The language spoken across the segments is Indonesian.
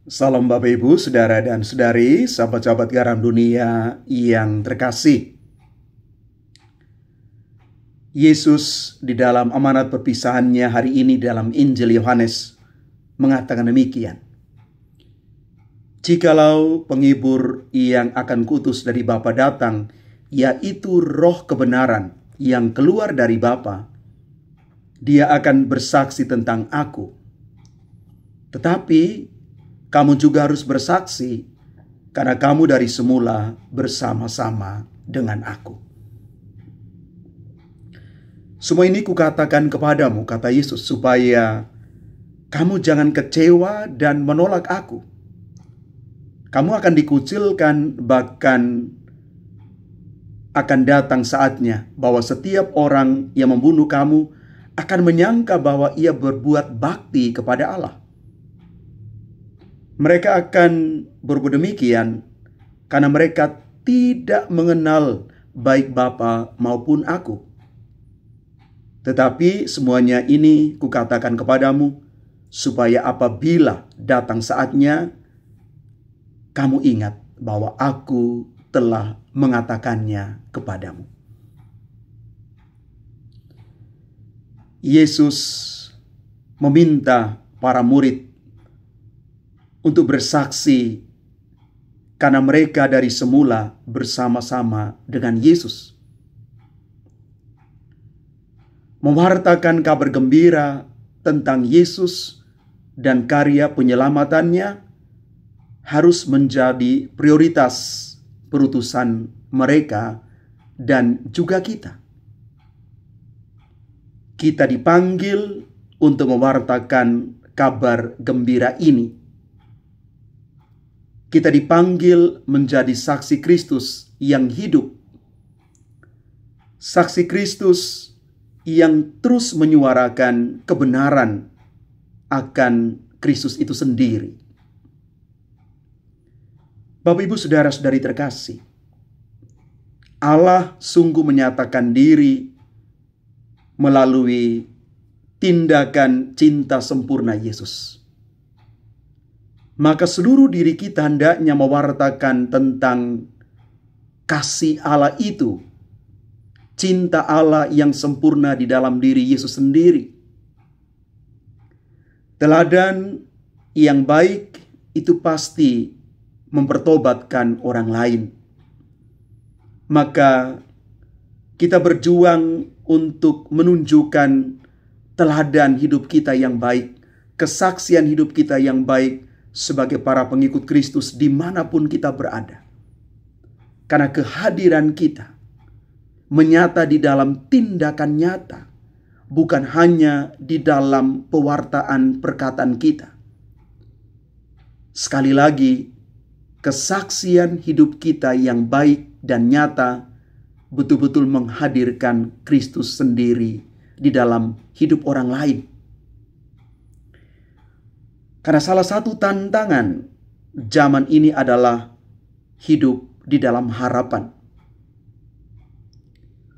Salam Bapak Ibu, Saudara dan Saudari, sahabat-sahabat garam dunia yang terkasih. Yesus di dalam amanat perpisahannya hari ini dalam Injil Yohanes mengatakan demikian. Jikalau penghibur yang akan kuutus dari Bapa datang, yaitu roh kebenaran yang keluar dari Bapa, dia akan bersaksi tentang aku. Tetapi kamu juga harus bersaksi, karena kamu dari semula bersama-sama dengan aku. Semua ini kukatakan kepadamu, kata Yesus, supaya kamu jangan kecewa dan menolak aku. Kamu akan dikucilkan, bahkan akan datang saatnya bahwa setiap orang yang membunuh kamu akan menyangka bahwa ia berbuat bakti kepada Allah. Mereka akan berbuat demikian karena mereka tidak mengenal baik Bapa maupun aku. Tetapi semuanya ini kukatakan kepadamu, supaya apabila datang saatnya, kamu ingat bahwa aku telah mengatakannya kepadamu. Yesus meminta para murid untuk bersaksi karena mereka dari semula bersama-sama dengan Yesus. Mewartakan kabar gembira tentang Yesus dan karya penyelamatannya harus menjadi prioritas perutusan mereka dan juga kita. Kita dipanggil untuk mewartakan kabar gembira ini. Kita dipanggil menjadi saksi Kristus yang hidup. Saksi Kristus yang terus menyuarakan kebenaran akan Kristus itu sendiri. Bapak, Ibu, Saudara-saudari terkasih, Allah sungguh menyatakan diri melalui tindakan cinta sempurna Yesus. Maka seluruh diri kita hendaknya mewartakan tentang kasih Allah itu, cinta Allah yang sempurna di dalam diri Yesus sendiri. Teladan yang baik itu pasti mempertobatkan orang lain. Maka kita berjuang untuk menunjukkan teladan hidup kita yang baik, kesaksian hidup kita yang baik sebagai para pengikut Kristus dimanapun kita berada. Karena kehadiran kita menyata di dalam tindakan nyata, bukan hanya di dalam pewartaan perkataan kita. Sekali lagi, kesaksian hidup kita yang baik dan nyata betul-betul menghadirkan Kristus sendiri di dalam hidup orang lain. Karena salah satu tantangan zaman ini adalah hidup di dalam harapan.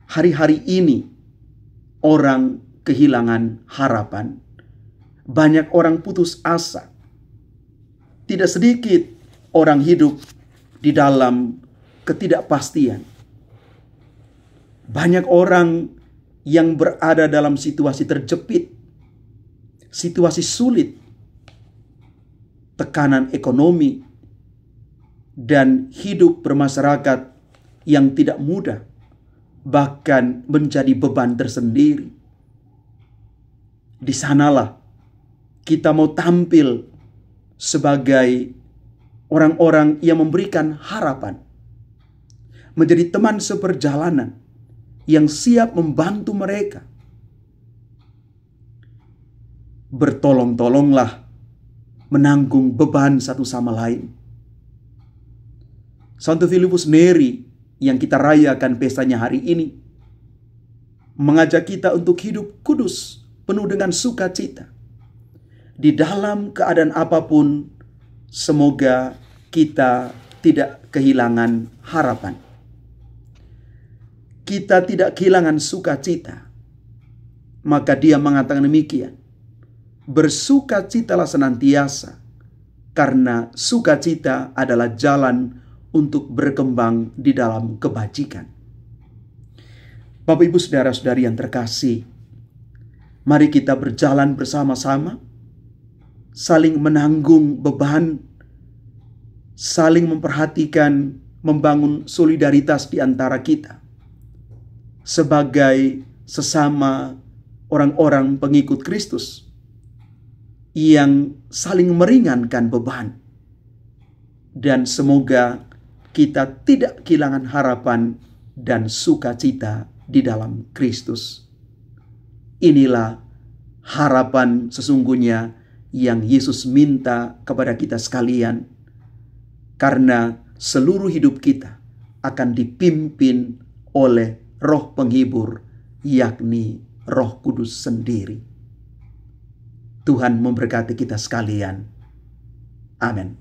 Hari-hari ini orang kehilangan harapan. Banyak orang putus asa. Tidak sedikit orang hidup di dalam ketidakpastian. Banyak orang yang berada dalam situasi terjepit, situasi sulit, tekanan ekonomi, dan hidup bermasyarakat yang tidak mudah, bahkan menjadi beban tersendiri. Di sanalah kita mau tampil sebagai orang-orang yang memberikan harapan, menjadi teman seperjalanan yang siap membantu mereka. Bertolong-tolonglah menanggung beban satu sama lain. Santo Filipus Neri yang kita rayakan pestanya hari ini mengajak kita untuk hidup kudus, penuh dengan sukacita. Di dalam keadaan apapun, semoga kita tidak kehilangan harapan. Kita tidak kehilangan sukacita. Maka dia mengatakan demikian, bersukacitalah senantiasa, karena sukacita adalah jalan untuk berkembang di dalam kebajikan. Bapak, Ibu, saudara-saudari yang terkasih, mari kita berjalan bersama-sama, saling menanggung beban, saling memperhatikan, membangun solidaritas di antara kita sebagai sesama orang-orang pengikut Kristus yang saling meringankan beban. Dan semoga kita tidak kehilangan harapan dan sukacita di dalam Kristus. Inilah harapan sesungguhnya yang Yesus minta kepada kita sekalian, karena seluruh hidup kita akan dipimpin oleh Roh Penghibur, yakni Roh Kudus sendiri. Tuhan memberkati kita sekalian. Amin.